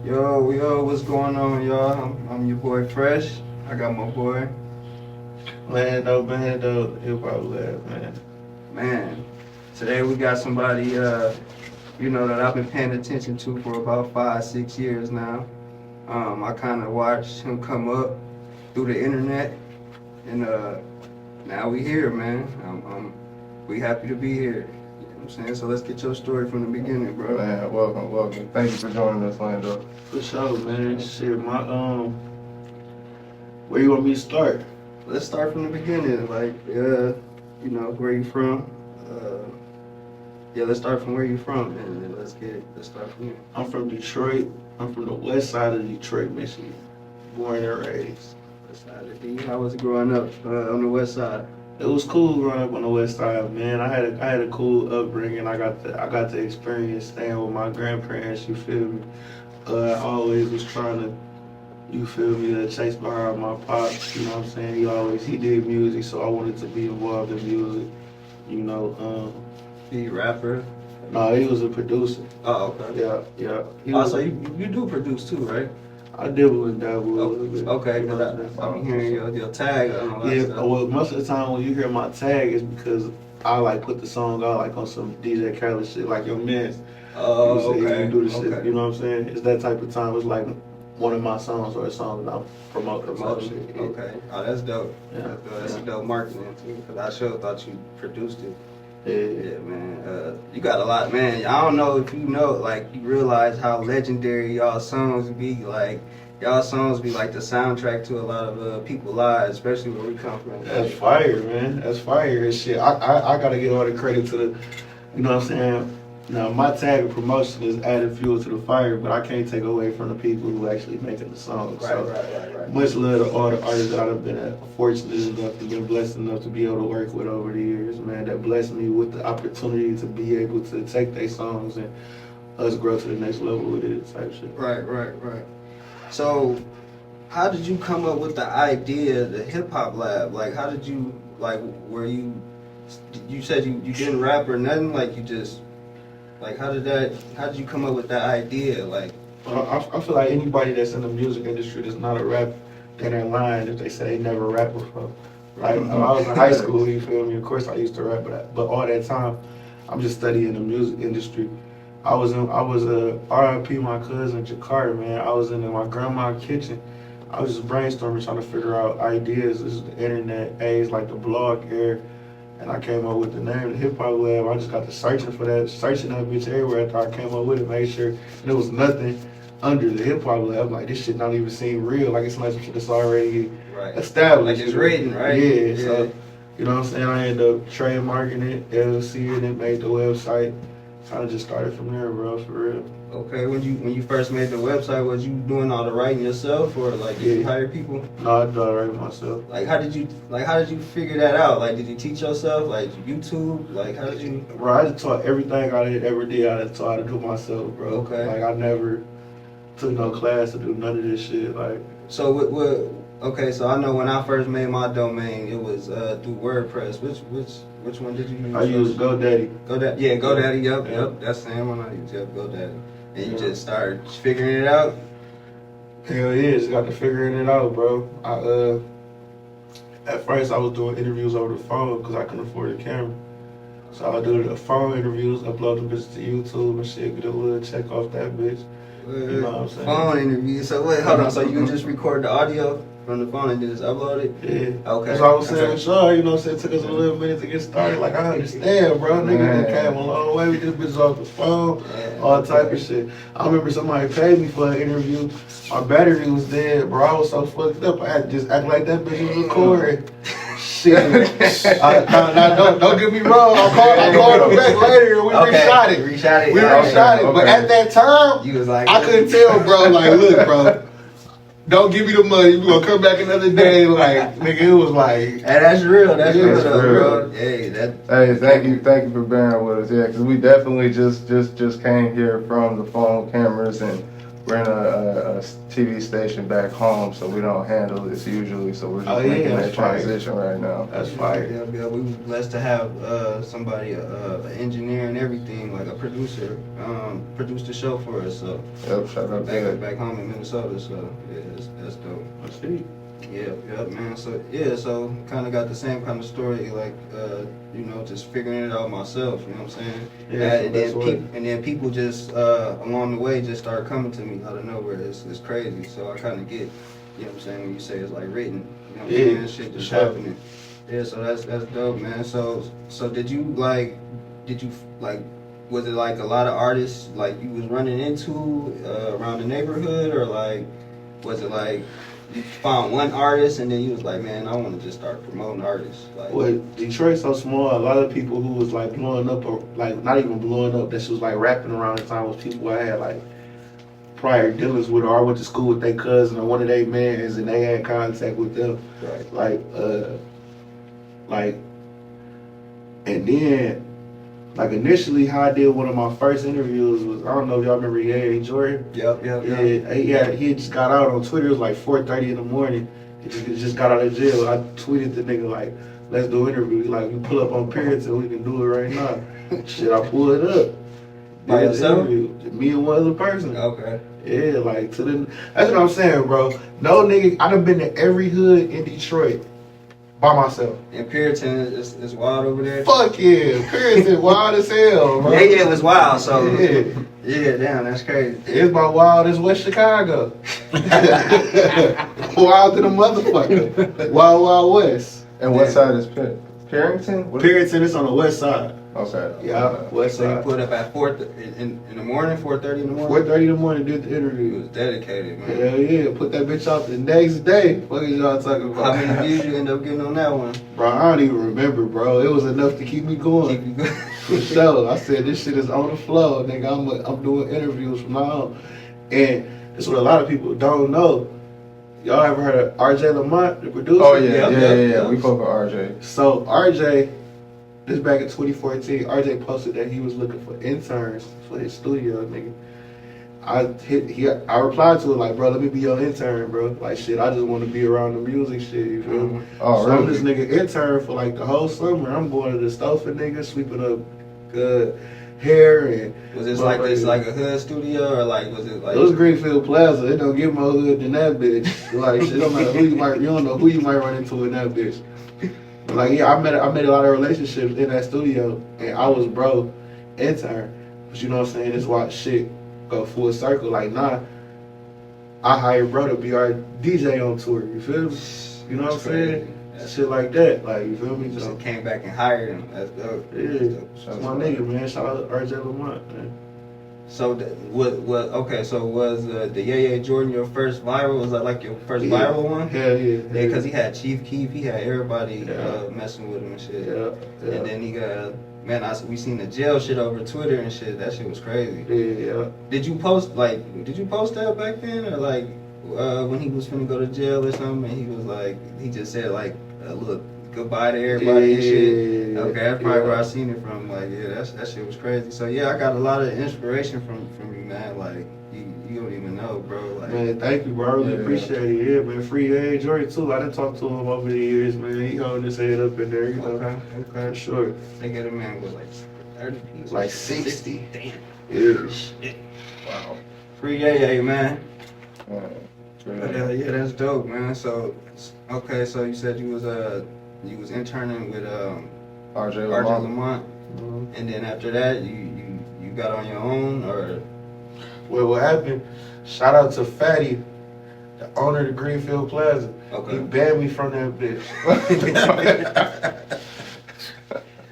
Yo, what's going on, y'all? I'm your boy Fresh. I got my boy. Lando Bando, Hip Hop Lab, man. Man, today we got somebody, that I've been paying attention to for about 5, 6 years now. I kind of watched him come up through the internet, and now we here, man. We happy to be here. You know what I'm saying? So let's get your story from the beginning, bro. Man, welcome. Thank you for joining us, Lando. For sure, man. Shit, where you want me to start? Let's start from the beginning, where you from? Let's start from where you from, and then let's start from here. I'm from Detroit. I'm from the west side of Detroit, Michigan. Born and raised. West side of D. How was it growing up on the west side? It was cool growing up on the west side, man. I had a cool upbringing. I got to experience staying with my grandparents. You feel me? I always was trying to, you feel me, chase behind my pops. You know what I'm saying? He did music, so I wanted to be involved in music. You know. He rapper? No, he was a producer. Oh, okay. Yeah. So you do produce too, right? I dabble and dabble a little bit. Okay, because I'm hearing your tag and all that Yeah, stuff. well, most of the time when you hear my tag is because I put the song out on some DJ Khaled shit, like your man. Oh, You okay. do the shit, Okay. you know what I'm saying? It's that type of time. It's like one of my songs or a song that I'm promoting. Promotion. Yeah. Okay. Oh, that's dope. Yeah. That's a dope marketing too, because I sure thought you produced it. Yeah. Yeah, man. You got a lot, man. I don't know if you know, you realize how legendary y'all songs be. Y'all songs be like the soundtrack to a lot of people's lives, especially where we come from. That's fire, man. That's fire and shit. I gotta give all the credit to the, you know what I'm saying? Now, my tag of promotion is adding fuel to the fire, but I can't take away from the people who actually making the songs. Right. Much love to all the artists that I've been fortunate enough to been blessed enough to be able to work with over the years, man. That blessed me with the opportunity to be able to take their songs and us grow to the next level with it, type shit. Right. So, how did you come up with the idea, the hip hop lab? How did you, you said you didn't rap or nothing? How did you come up with that idea? I feel like anybody that's in the music industry that's not a rapper, they're in line if they say they never rapped before. When I was in high school, you feel me? Of course I used to rap, but all that time, I'm just studying the music industry. I was R.I.P. my cousin Jakarta, man. I was in my grandma's kitchen. I was just brainstorming, trying to figure out ideas. This is the internet age, like the blog era. And I came up with the name, the Hip Hop Lab. I just got to searching that bitch everywhere after I came up with it, made sure there was nothing under the Hip Hop Lab. Like, this shit don't even seem real. Like, it's like some shit that's already established. It's written, right? Yeah, so, you know what I'm saying? I ended up trademarking it, LLC, and it made the website. Kind of just started from there, bro, for real. Okay, when you first made the website, was you doing all the writing yourself, or did you hire people? No, I do it right myself. How did you figure that out? Did you teach yourself? YouTube? How did you? Bro, I just taught everything I ever did. I just taught how to do myself, bro. Okay. I never took no class to do none of this shit. So okay, so I know when I first made my domain, it was through WordPress. Which one did you use? I used GoDaddy. GoDaddy. Yep. That's the same one I used. Yep, GoDaddy. And you just started figuring it out. Hell yeah, just got to figuring it out, bro. At first I was doing interviews over the phone because I couldn't afford a camera. So I do the phone interviews, upload the bitch to YouTube and shit, get a little check off that bitch. You know what I'm saying? Phone interview. So wait, hold on. So you can just record the audio from the phone and just upload it? Yeah. Okay. That's what I was saying. Sure, you know what I'm saying? It took us a little minute to get started. I understand, bro. Nigga came a long way. We just bitches off the phone, all type of shit. I remember somebody paid me for an interview. My battery was dead, bro. I was so fucked up. I had to just act like that bitch was recording. Shit. Don't get me wrong. I called him back later and we reshot it. We reshot it. But at that time, you was like, I couldn't tell, bro. Look, bro. Don't give me the money. We gonna come back another day. Nigga, it was like. Hey, that's real. That's real, though, real. bro. Hey, thank you for bearing with us. Yeah, because we definitely just came here from the phone cameras and we're in a TV station back home, so we don't handle this usually. So we're just making that transition right now. That's fire. Yeah, we were blessed to have somebody, an engineer and everything, like a producer, produce the show for us. So Yep, shout out to that. back home in Minnesota. So yeah, that's dope. Let's see. Yeah, man. So yeah, so kind of got the same kind of story, like you know, just figuring it out myself. You know what I'm saying? Yeah, And then people just along the way just start coming to me out of nowhere. It's crazy. So I kind of get, you know what I'm saying, when you say it's like written. You know what I'm saying? Shit just happening. Yeah, so that's dope, man. So did you like, was it like a lot of artists like you was running into around the neighborhood, or like was it like you found one artist and then you was like, man, I want to just start promoting artists? Like, Well, Detroit's so small. A lot of people who was like blowing up, or like not even blowing up, that was like rapping around the time was people I had like prior dealings with, or I went to school with their cousin or one of their mans, and they had contact with them. right. Like, and then, like initially, how I did one of my first interviews was, I don't know if y'all remember Yaya Jordan. Yep. Yeah, he just got out on Twitter. It was like 4:30 in the morning. He just got out of jail. I tweeted the nigga like, let's do an interview. He like, you pull up on Puritan, we can do it right now. Shit, I pulled it up. By Did the yourself? interview. Me and one other person. Okay. Yeah, like that's what I'm saying, bro. No nigga, I done been to every hood in Detroit by myself. And Puritan is wild over there. Fuck yeah, Puritan wild as hell, bro. Yeah, it was wild. So Yeah. yeah, damn, that's crazy. It's my wild as West Chicago. Wild to the motherfucker. Wild, wild west. And what side is Parrington? What- Puritan is on the west side. Okay. Yeah, west So you side. put up at 4 in the morning, 4:30 in the morning. 4:30 in the morning, did the He interview. was dedicated, man. Hell yeah, put that bitch out the next day. What is y'all talking How about? many views you end up getting on that one? Bro, I don't even remember, bro. It was enough to keep me going. Keep you good. For sure. I said this shit is on the flow, nigga. I'm doing interviews from now on. And that's what a lot of people don't know. Y'all ever heard of RJ Lamont, the producer? Oh yeah, Yep, yeah. yep. We fuck with RJ. So RJ, this back in 2014, RJ posted that he was looking for interns for his studio, nigga. I replied to it like, bro, let me be your intern, bro. Like, shit, I just want to be around the music shit, you feel me? Oh, So I'm really? this nigga intern for like the whole summer. I'm going to the stove for niggas, sweeping up good hair and. Was this like a hood studio, or like was it like? It was Greenfield Plaza. It don't get more hood than that bitch. Like, shit, don't matter you don't know who you might run into in that bitch. But like, yeah, I made a lot of relationships in that studio, and I was bro intern. But you know what I'm saying? That's why shit go full circle. Like, nah, I hired bro to be our DJ on tour. You feel me? You know what I'm saying? Shit like that. Like, you feel me? Just So, came back and hired him. That's dope. yeah, that's my nigga, man. Shout out to RJ Lamont, man. So okay? So was the Yaya Jordan your first viral? Was that like your first viral one? Hell yeah. Yeah, because he had Chief Keef, he had everybody Yeah. Messing with him and shit. Yeah. And then he got, man, we seen the jail shit over Twitter and shit. That shit was crazy. Yeah. Did you post that back then, or like when he was finna go to jail or something? And he was like, he just said like a little goodbye to everybody and shit. Okay, that's probably where I seen it from. Like, yeah, that shit was crazy. So yeah, I got a lot of inspiration from you, man. Like, you don't even know, bro. Like, Man, thank you, bro. I really appreciate it. Yeah, man. Free Yaya Jordan too. I done talked to him over the years, man. He holding his head up in there, you know. okay. For sure. They get a man with like 30 pieces. Like 60. Damn. Yeah. Shit. Wow. Free Yaya, man. Yeah. Yeah, that's dope, man. So, okay, so you said you was interning with RJ RJ Lamont. Lamont, and then after that you got on your own, or Well, what happened? Shout out to Fatty, the owner of the Greenfield Plaza. He okay? banned me from that bitch.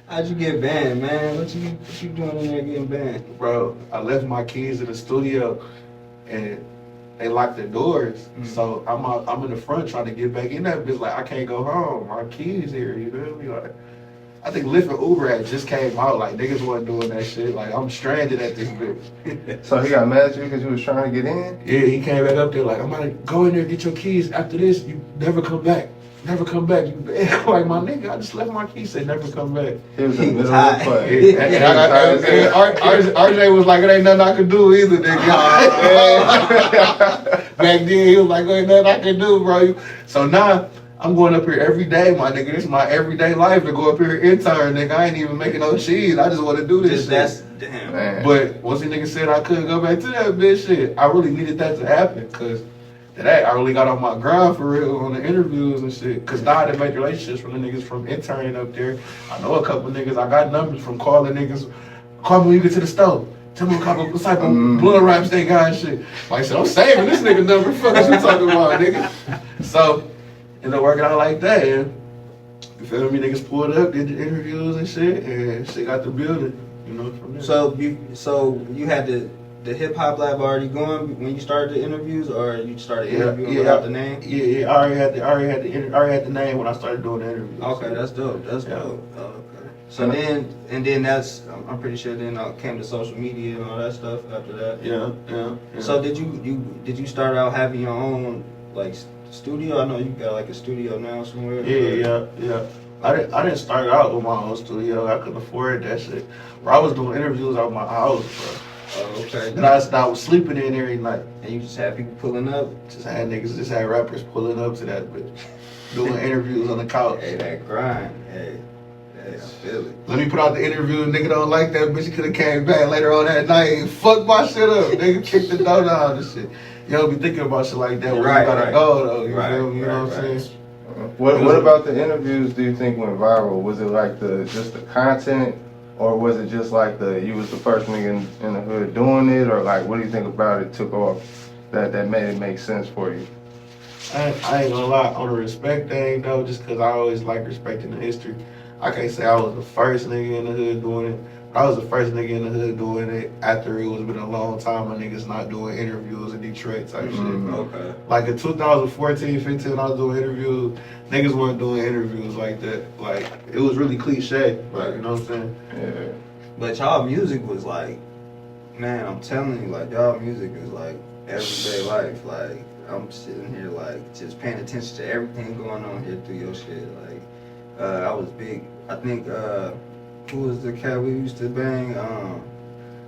How'd you get banned, man? What you doing in there getting banned? Bro, I left my keys in the studio and they locked the doors. So I'm in the front trying to get back in that bitch. Like, I can't go home. My keys here, you feel me? Like, I think Lyft and Uber had just came out. Like, niggas wasn't doing that shit. Like, I'm stranded at this bitch. So he got mad at you because you was trying to get in? Yeah, he came back up there like, I'm gonna go in there, get your keys. After this, you never come back. never come back. You like my nigga, I just left my key. Said never come back. He was in the middle of the play. RJ was like, it ain't nothing I could do either, nigga. Back then, he was like, ain't nothing I can do, bro. So now, I'm going up here every day, my nigga. This is my everyday life to go up here intern, nigga. I ain't even making no cheese. I just want to do this shit. That's damn. Man. But once the nigga said I couldn't go back to that bitch shit, I really needed that to happen, cause today I really got on my grind for real on the interviews and shit. Cause now I done make relationships from the niggas from interning up there. I know a couple niggas. I got numbers from calling niggas. Call me when you get to the store. Tell me what type of blood wraps they got and shit. Like I said, I'm saving this nigga number. Fuck what you talking about, nigga. So ended up working out like that. And you feel me? Niggas pulled up, did the interviews and shit, and shit got the building. You know, from there. So you had the hip hop lab already going when you started the interviews, or you started interviewing without the name? Yeah. I already had the name when I started doing the interviews. Okay, that's dope. That's dope. Oh, okay. So then that's I'm pretty sure then came to social media and all that stuff after that. Yeah. So did you start out having your own like studio? I know you got like a studio now somewhere. Yeah. I didn't start out with my own studio. I couldn't afford that shit. Bro, I was doing interviews out my house, bro. Oh, okay. And I was sleeping in every night. And you just had people pulling up? Just had rappers pulling up to that bitch. Doing interviews on the couch. Hey, that grind. Hey, I feel it. Let me put out the interview, nigga don't like that bitch. He could have came back later on that night and fucked my shit up. Nigga kicked the door down and shit. You don't be thinking about shit like that when you gotta go though. You feel me? You know what I'm saying? What about the interviews do you think went viral? Was it like just the content, or was it just like you was the first nigga in the hood doing it, or like what do you think about it took off that made it make sense for you? I ain't gonna lie, on the respect thing though, just cause I always like respecting the history. I can't say I was the first nigga in the hood doing it. I was the first nigga in the hood doing it after it was been a long time of niggas not doing interviews in Detroit type shit. Okay. Like in 2014, 15, I was doing interviews. Niggas weren't doing interviews like that. Like it was really cliche. Like, you know what I'm saying? Yeah. But y'all music was like, man, I'm telling you, like y'all music is like everyday life. Like I'm sitting here like just paying attention to everything going on here through your shit. Like I was big. I think who was the cat we used to bang?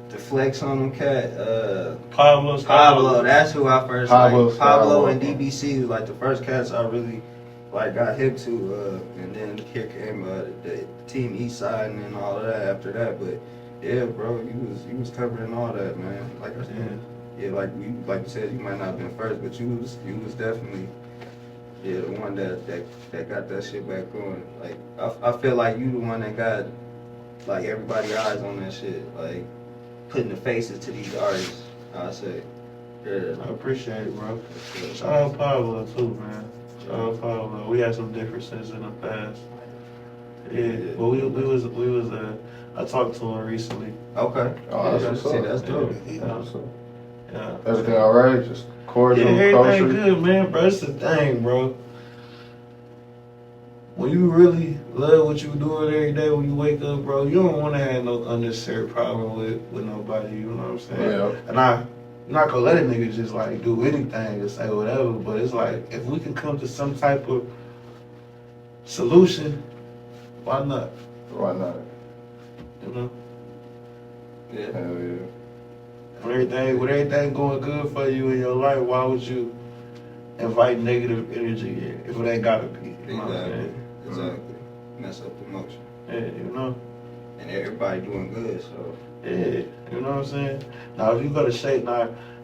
The flex on them cat. Pablo. That's who I first like. Pablo and DBC was like the first cats I really like got hip to. And then here came the Team Eastside and then all of that after that. But yeah, bro, you was covering all that, man. Like I said, yeah, like you said, you might not have been first, but you was definitely the one that got that shit back going. Like I feel like you the one that got like everybody's eyes on that shit, like putting the faces to these artists. I say, yeah. I appreciate it, bro. Shout out Pablo too, man. Shout out Pablo. We had some differences in the past. Yeah, but we was I talked to him recently. Okay. Oh, that's dope. Yeah. Everything all right? Just cordial, everything kosher? good, man, bro. It's the thing, bro. When you really love what you doing every day, when you wake up, bro, you don't want to have no unnecessary problem with nobody. You know what I'm saying? Yeah. And I'm not gonna let a nigga just like do anything and say whatever. But it's like if we can come to some type of solution, why not? Why not? You know? Yeah. Hell yeah. With everything going good for you in your life, why would you invite negative energy in if it ain't gotta be? You know what I'm saying? Exactly. Mess up the motion. Yeah, you know? And everybody doing good, so. Yeah, you know what I'm saying? Now, if you go to shake,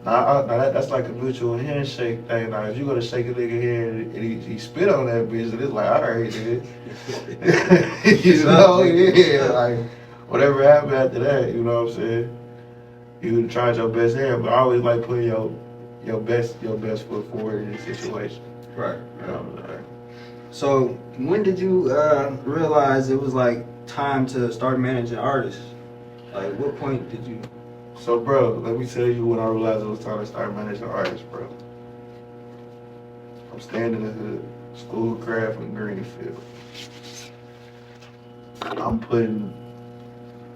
that's like a mutual handshake thing. Now, if you go to shake a nigga hand and he spit on that bitch, and it's like, all right, nigga. You know, yeah, like, whatever happened after that, you know what I'm saying? You tried your best hand, but I always like putting your best foot forward in the situation. Right. You know, like, so, when did you realize it was like time to start managing artists? Like, what point did you? So, bro, let me tell you when I realized it was time to start managing artists, bro. I'm standing in the Schoolcraft in Greenfield.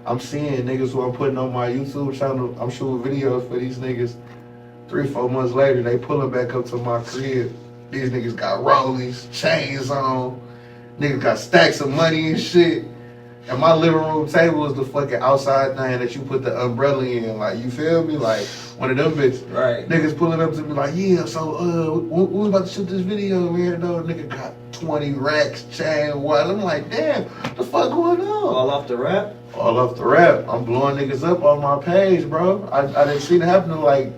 I'm seeing niggas who I'm putting on my YouTube channel. I'm shooting videos for these niggas. 3-4 months later, they pulling back up to my crib These niggas got rollies, chains on. Niggas got stacks of money and shit. And my living room table is the fucking outside thing that you put the umbrella in. Like, you feel me? Like, one of them bitches. Right. Niggas pulling up to me like, yeah, so, we about to shoot this video, man. No, nigga got 20 racks, chain, what? I'm like, damn, what the fuck going on? All off the rap? All off the rap. I'm blowing niggas up on my page, bro. I didn't see it happen to like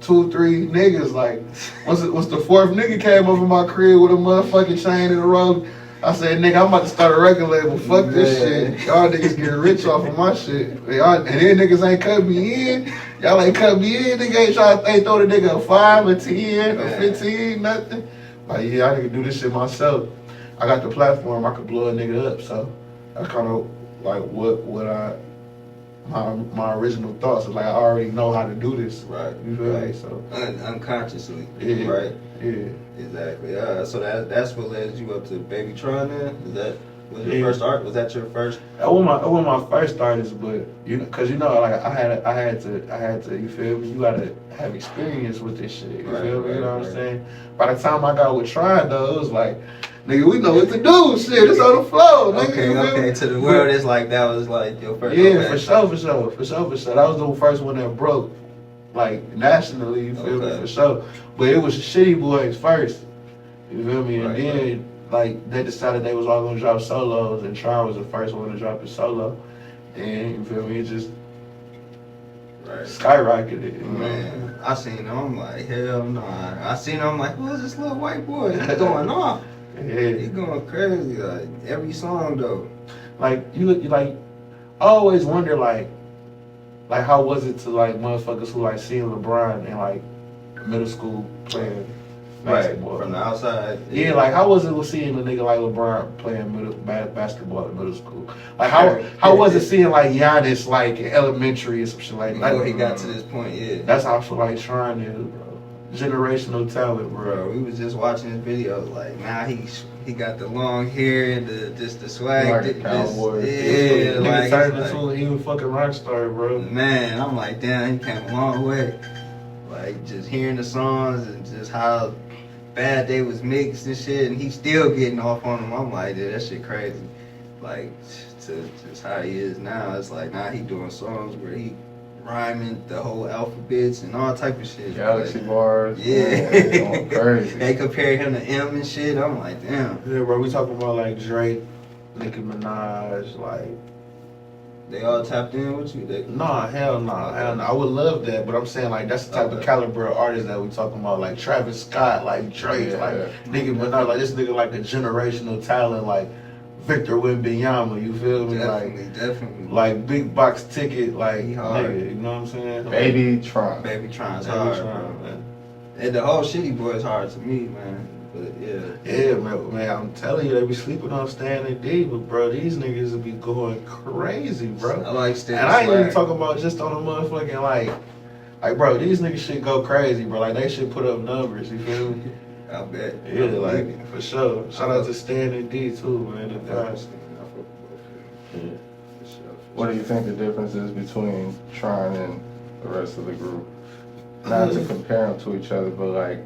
2, 3 niggas. Like, once the fourth nigga came over my crib with a motherfucking chain in the road, I said, nigga, I'm about to start a record label. Fuck this shit. Y'all niggas getting rich off of my shit. Y'all, and then niggas ain't cut me in. Y'all ain't cut me in. Nigga ain't trying to throw the nigga a 5, a 10, a 15, nothing. Like, yeah, I can do this shit myself. I got the platform. I could blow a nigga up. So that's kind of like my original thoughts. Is like, I already know how to do this. Right. You feel right. me? So unconsciously. Yeah. Right. Yeah. Exactly. So that's what led you up to Baby Tron then? Is that was your Yeah. first art? Was that your first? I wasn't my first artist, but you know, cause you know, like I had to. You feel me? You gotta have experience with this shit. You Right, feel me? You know what right. I'm saying? By the time I got with Tron, though, it was like, nigga, we know what to do. Shit, it's on the floor. Nigga, Okay, you feel okay. me? To the world, it's like that was like your first. Yeah, okay. for sure. That was the first one that broke, like nationally. You feel me? Okay. For sure. But it was Shitty Boyz first. You feel me? And Right, then like they decided they was all gonna drop solos, and Tron was the first one to drop his solo. And you feel me? It just Right. skyrocketed. You know? Man, I seen him. I'm like, hell no. I seen him. I'm like, who's this little white boy? He's going off. Yeah. He going crazy. Like every song though. Like you like, I always wonder like how was it to like motherfuckers who like seeing LeBron in like middle school playing basketball. From the outside. Yeah, like how was it seeing a nigga like LeBron playing basketball in middle school? Like how was it seeing like Giannis like in elementary or some shit like that? Before he got to this point, yeah. That's how I feel like Tron is, bro. Generational talent, bro. Bro, we was just watching his video. Like now he got the long hair and the swag. Like a this- cowboy. Yeah, Nigga like, turned it's into like an even fucking rock star, bro. man, I'm like, damn, he came a long way. Like just hearing the songs and just how bad they was mixed and shit, and he still getting off on them. I'm like, dude, that shit crazy. Like to just how he is now, it's like now he doing songs where he rhyming the whole alphabets and all type of shit. Galaxy like, bars. yeah, Going crazy. they compare him to M and shit. I'm like, damn. Yeah, bro. We talking about like Drake, Nicki Minaj, like. They all tapped in with you. Nah, hell nah, hell nah. I would love that, but I'm saying like that's the type of caliber of artist that we talking about, like Travis Scott, like Drake, Yeah. like Nicki Minaj, like this nigga like a generational talent, like Victor Wembanyama. You feel me? Definitely. Like big box ticket, like He hard. nigga. You know what I'm saying? Baby Tron. Baby Tron's Baby hard, Tron, bro. man. And the whole Shitty Boy is hard to me, man. But yeah. Yeah, man, I'm telling you, they be sleeping on Stan and D, but bro, these niggas will be going crazy, bro. I like Stan. And I ain't even Swag. talking about just on the motherfucking like bro, these niggas shit go crazy, bro. Like they should put up numbers, you feel me? I bet. Yeah, I like believe it. for sure. Shout out to Stan and D too, man. The I guys. fuck with both of them. For sure. What do you think the difference is between Tron and the rest of the group? Not to compare them to each other, but like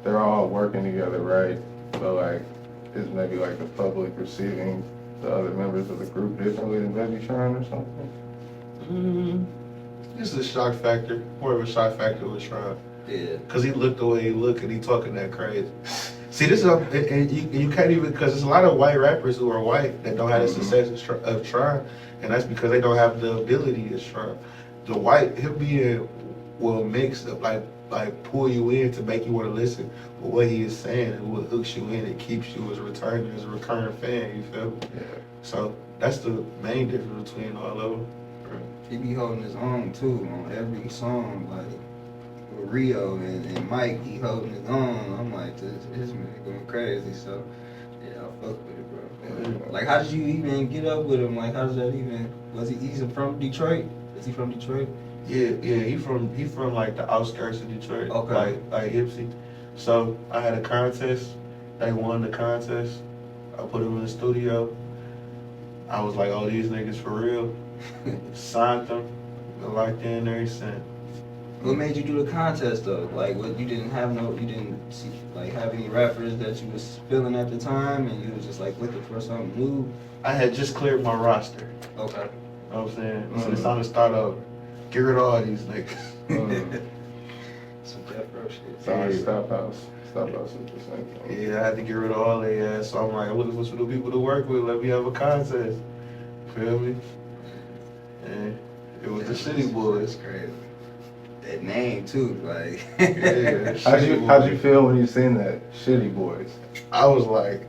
they're all working together, right? But like, is maybe like the public receiving the other members of the group differently than Baby Tron or something? This is a shock factor. More of a shock factor with Tron. Yeah. Cause he looked the way he looked and he talking that crazy. See, this is and you can't even, cause there's a lot of white rappers who are white that don't have the success of Tron, and that's because they don't have the ability of Tron. The white, he'll be in, will mix up like pull you in to make you want to listen. But what he is saying is what hooks you in, it keeps you as a recurring fan. You feel me? Yeah. So that's the main difference between all of them. He be holding his own too on every song, like with Rio and Mike, he holding his own. I'm like, this man going crazy. So yeah, I fuck with it, bro. Yeah. Like, how did you even get up with him? Like, how does that even? He's from Detroit? Is he from Detroit? Yeah, he from like the outskirts of Detroit, Okay. like Ipsy. So I had a contest. They won the contest. I put them in the studio. I was like, oh, these niggas for real. Signed them. Been locked in ever since. What made you do the contest though? Like, what you didn't see, like, have any rappers that you was feeling at the time, and you was just like looking for something new? I had just cleared my roster. Okay. You know what I'm saying? So it's time to start over. Get rid of all these niggas. Some death row shit. Sorry, Stop House is the same thing. Yeah, I had to get rid of all their ass. So I'm like, I'm looking for some new people to work with. Let me have a contest. Feel me? And it was the Shitty Boyz. That's crazy. That name too, like. Yeah, How'd you feel when you seen that Shitty Boyz? I was like,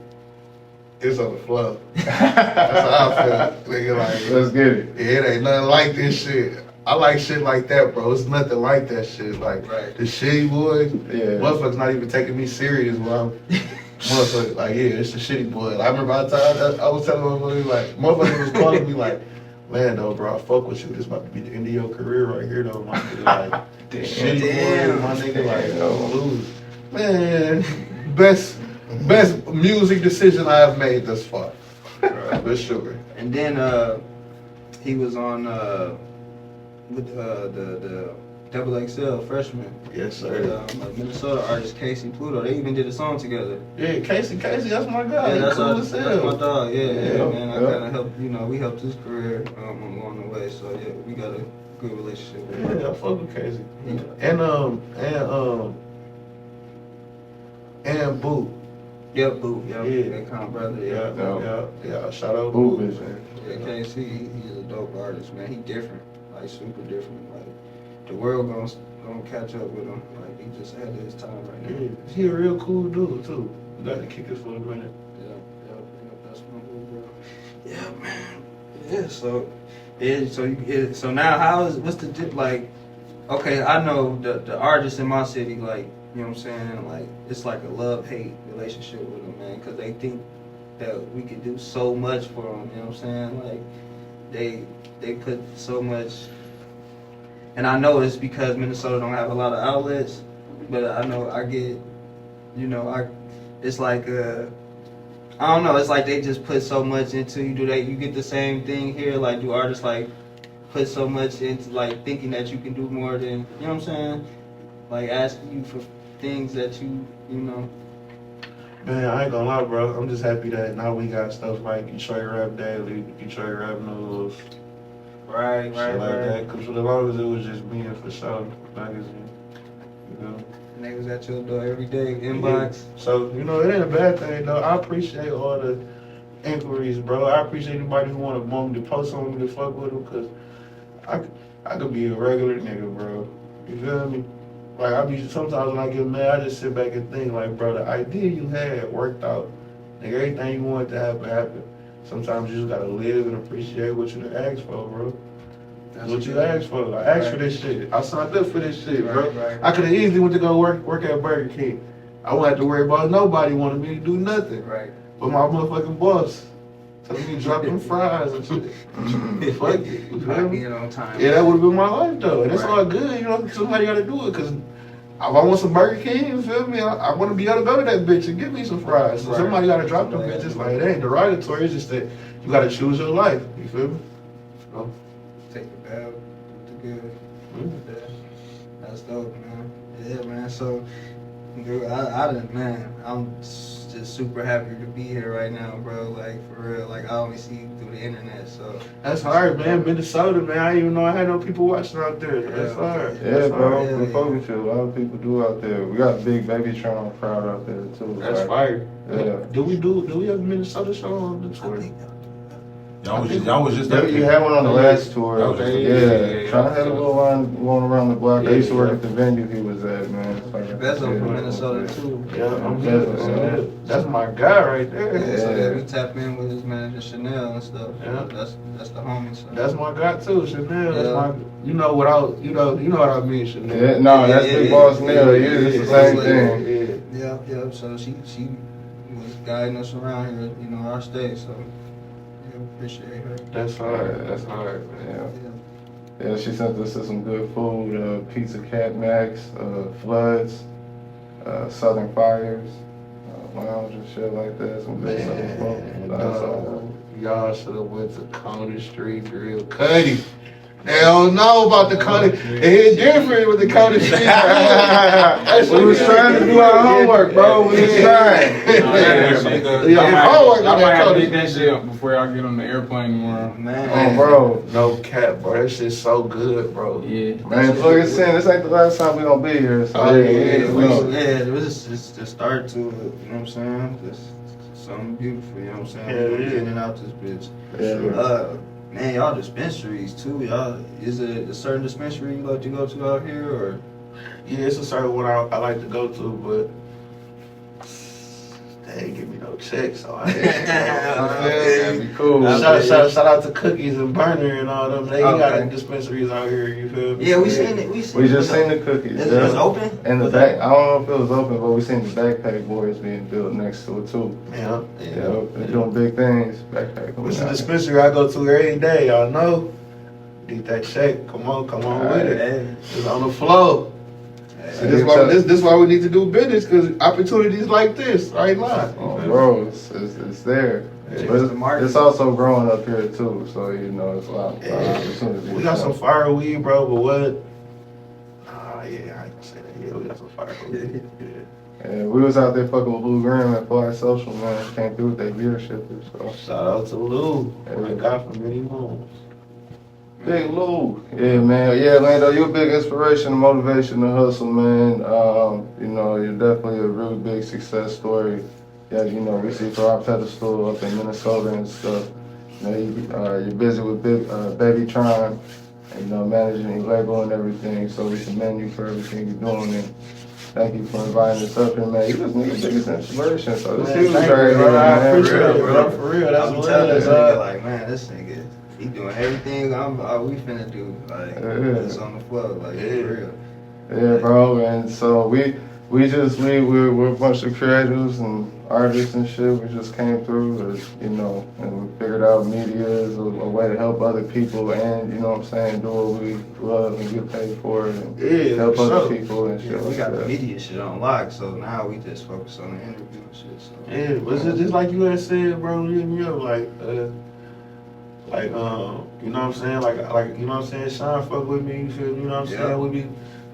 it's on the floor. That's how I felt. Nigga, like, Let's get it. yeah, it ain't nothing like this shit. I like shit like that, bro. It's nothing like that shit. Like, Right. the Shitty Boyz, Yeah. motherfuckers not even taking me serious, bro. Motherfuckers, like, yeah, it's the Shitty Boyz. I remember I was telling motherfuckers, like, motherfuckers was calling me, like, Lando, bro, I fuck with you. This about to be the end of your career right here, though, my nigga. Like, the Shitty Boyz, my nigga, like, lose. Man, best music decision I have made thus far. For sure. And then he was on with the Double XL freshman. Yes, With, sir. Minnesota artist Casey Pluto. They even did a song together. Yeah, Casey, that's my guy. Yeah, He that's, cool our, as that's hell. my dog. Yeah, Yeah, man. I yeah. kind of helped. We helped his career along the way. So yeah, we got a good relationship. With him. Yeah, I fuck with Casey. Yeah. And Boo. Yep, Boo. Yep, Yeah. that kind of brother. Yeah, Yeah. yeah. Shout out Boo Boo. Vision. Yeah, Casey, he's a dope artist, man. He different, like super different. Like the world gonna catch up with him. Like he just ahead of his time right now. Yeah, he a real cool dude too. We got to kick it for a minute. Yeah, that's my little bro. Yeah, man. Yeah, so now what's the dip like? Okay, I know the artists in my city, like, you know what I'm saying, like it's like a love-hate relationship with them, man, because they think that we could do so much for them. You know what I'm saying? Like they put so much, and I know it's because Minnesota don't have a lot of outlets, but I know I get, it's like I don't know. It's like they just put so much into you. You get the same thing here? Like, do artists like put so much into like thinking that you can do more than, you know what I'm saying? Like asking you for things that you know. Man, I ain't gonna lie, bro. I'm just happy that now we got stuff like Detroit Rap Daily, Detroit Rap News, Right. shit like that. Cause for the longest it was just being for show magazine, you know. And they was at your door every day, inbox. So, it ain't a bad thing, though. I appreciate all the inquiries, bro. I appreciate anybody who want me to post on me to fuck with them, because I could be a regular nigga, bro. You feel me? Like, sometimes when I get mad, I just sit back and think, like, bro, the idea you had worked out. Like, everything you wanted to happen, happened. Sometimes you just gotta live and appreciate what you asked for, bro. That's what you asked for. I asked for this shit. I signed up for this shit, bro. Right. I could have easily went to go work at Burger King. I wouldn't have to worry about nobody wanting me to do nothing. Right. But my motherfucking boss telling me to drop them fries and shit. Fuck it. You feel me? Get on time. Yeah, that would have been my life though. And it's Right. all good, somebody gotta do it, because if I want some Burger King, you feel me? I want to be able to go to that bitch and get me some fries. So Right. somebody gotta drop them Somebody bitches. gotta Like, it ain't derogatory, it's just that you gotta choose your life. You feel me? So, Take the bad, the good. mm. Yeah. That's dope, man. Yeah, man. So, dude, I'm just super happy to be here right now, bro. Like, for real. Like, I only see you through the internet, so. That's hard, man. Minnesota, man. I didn't even know I had no people watching out there. That's hard. Yeah, That's bro. hard. We fuck with you. A lot of people do out there. We got a big Baby Tron crowd out there too. That's like, fire. Yeah. Do we have a Minnesota show on the I Twitter? think Y'all was just Yeah, up you there. had one on the last tour. Okay, yeah. Tron had a little line going around the block. I used to work at the venue he was at, man. It's like, Bezo from Minnesota, too. Yeah, I'm Yeah. That's my guy right there. Yeah, so yeah, we tap in with his manager Chanel and stuff. Yeah. That's the homie. So. That's my guy too, Chanel. That's Yeah. my, you know what I mean, Chanel. Yeah, no, that's Big Boss Neil. It's the same yeah. thing. Yeah. Yeah. So she was guiding us around here, our state. So yeah, appreciate her. That's hard. That's hard, man. Yeah. Yeah, she sent us some good food, Pizza Cat Max, Floods, Southern Fires, lounge and shit like that. Some good Man, stuff. y'all should have went to Coney Street Grill. Cuddy. They don't know about the coding. It's different with the coding shit. We was trying to do our homework, bro. We was trying. Homework I on might that have to coding. pick that shit up before y'all get on the airplane tomorrow. Man. Oh, bro. No cap, bro. That shit's so good, bro. Yeah. Man, look at saying this ain't the last time we gonna be here. So Oh, yeah, It was just the start to it, you know what I'm saying? Just something beautiful, you know what I'm saying? Yeah, We yeah. getting it out this bitch. Yeah. Man, y'all dispensaries too, y'all. Is it a certain dispensary you like to go to out here, or? Yeah, it's a certain one I like to go to, but they ain't give me no check, so I ain't. That'd be cool. Shout out to Cookies and Burner and all them. They Okay. got dispensaries out here, you feel me? Yeah, we seen it. We just seen the cookies. It's yeah. open? And the back, I don't know if it was open, but we seen the backpack boys being built next to it too. Yeah. Yeah, they're doing big things. Backpack. What's the dispensary I go to every day, y'all know? Need that check. Come on with it. Hey, It's on the flow. Hey, This why we need to do business, because opportunities like this, right now. Oh, bro, it's there. Yeah. But it's also growing up here too, so you know it's a lot of opportunities. We got some fire weed, bro, but what? Ah, yeah, I ain't gonna say that. Yeah, we got some fire weed. Yeah. Yeah, we was out there fucking with Blue Graham at Fly Social, man. Came through with their beer shippers, so. Shout out to Lou. What I got from many moons. Big Lou. Yeah, man. Yeah, Lando, you're a big inspiration and motivation to hustle, man. You know, you're definitely a really big success story. Yeah, you know, we see for our pedestal up in Minnesota and stuff. You know, you're busy with Baby Tron and, you know, managing your label and everything. So we commend you for everything you're doing. And thank you for inviting us up here, man. You was nigga's biggest inspiration. So this is thank you, right bro. here, I man. appreciate it, bro. For real, that's I'm what telling it this is. nigga, like, man, this nigga, he doing everything we finna do. Like, Yeah. it's on the floor, like, Yeah. for real. Yeah, bro, and so we're a bunch of creatives and artists and shit. We just came through, you know, and we figured out media is a way to help other people and, you know what I'm saying, do what we love and get paid for it and Yeah, help for other sure. people and shit Yeah, we like got the that. media shit on lock, so now we just focus on the interview and shit. So. Yeah, but it's just like you had said, bro, you hit me up, you know what I'm saying? Like, you know what I'm saying? Sean fuck with me, you feel me? You know what I'm Yeah. saying? We be I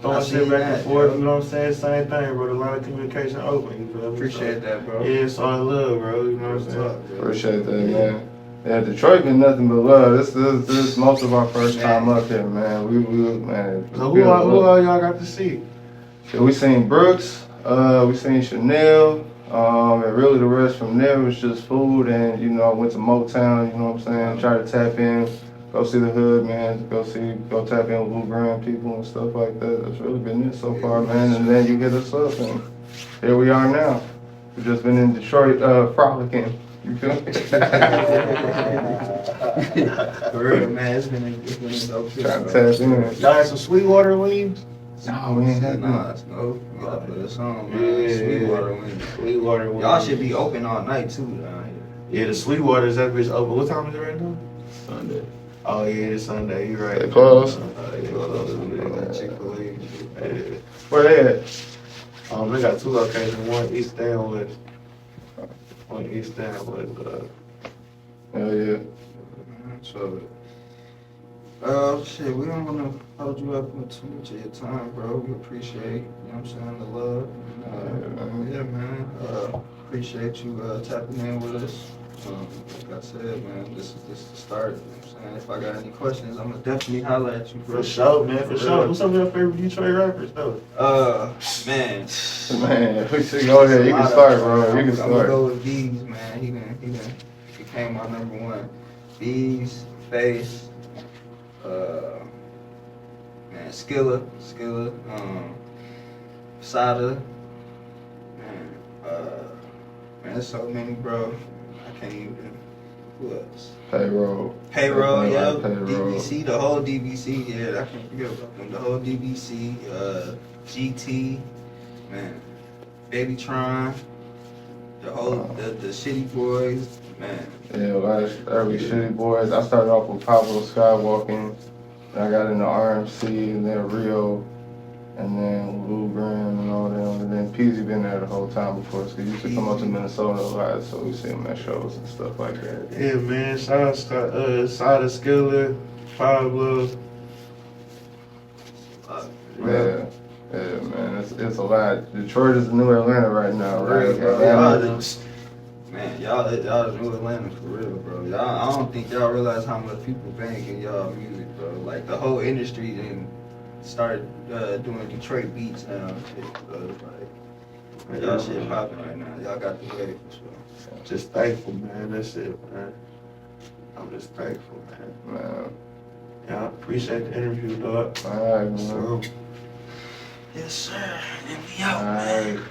throwing seen shit back that, and forth, bro. you know what I'm saying? Same thing, bro. The line of communication open, you feel me? Appreciate that, bro. Yeah, it's all love, bro. You know what I'm saying? Talk, bro. Appreciate that, man. Yeah, Detroit been nothing but love. This is most of our first time up here, man. We man. So who all y'all got to see? Yeah, we seen Brooks, we seen Chanel, and really the rest from there was just food and, you know, I went to Motown, you know what I'm saying, try to tap in, go see the hood, man, go tap in with Blue Grand people and stuff like that. That's really been it so far, man, and then you hit us up and here we are now. We've just been in Detroit, frolicking, you feel me? For real, man, it's been a dope shit. Trying to bro. tap in. Y'all had some Sweetwater wings? No, we ain't had Nah, none. it's no. You gotta put us on, man. Yeah. Sweetwater wings. Sweetwater wings. Y'all should be open all night too down here. Yeah, the Sweetwater is that bitch open. What time is it right now? Sunday. Oh yeah, it's Sunday. You right. They closed? They close that Chick-fil-A. Yeah. Where they at? They got two locations. One East and West. Hell yeah. So, shit, we don't wanna hold you up with too much of your time, bro. We appreciate, you know what I'm saying, the love. Yeah, man. Appreciate you tapping in with us. Like I said, man, this is the start. You know what I'm saying? If I got any questions, I'm gonna definitely holler at you, bro. For sure, man. For sure. Who's some of your favorite Detroit rappers, though? Man. Man, we should go ahead. You can start, bro. You can I'm gonna start. go with Bees, man. He became my number one. Bees, Face, man, Skilla, Sada, man, there's so many, bro. I can't even. Who else? Payroll. Payroll, yeah. Payroll. DBC, the whole DBC, yeah. I can't forget about them. The whole DBC, GT, man, Baby Tron, the whole the Shitty Boyz, man. Yeah, last early Shitty Boyz. I started off with Pablo Skywalking. Then I got into RMC and then Rio. And then Lou Graham and all them. And then Peasy been there the whole time before. So he used to come up to Minnesota a lot. So we see him at shows and stuff like that. Yeah, man. Shout out Sada, Skilla, Pablo. Yeah, yeah, man, it's a lot. Detroit is the new Atlanta right now, right? Real, bro. Atlanta, Man, y'all the new Atlanta for real, bro. Y'all, I don't think y'all realize how much people bank in y'all music, bro. Like the whole industry then started doing Detroit beats now and shit, bro. Like, y'all shit popping right now. Y'all got the wave for sure. Just thankful, man. That's it, man. I'm just thankful, man. man. Yeah, I appreciate the interview, dog. All right, man. So, Yes, sir. And we out, All man. right.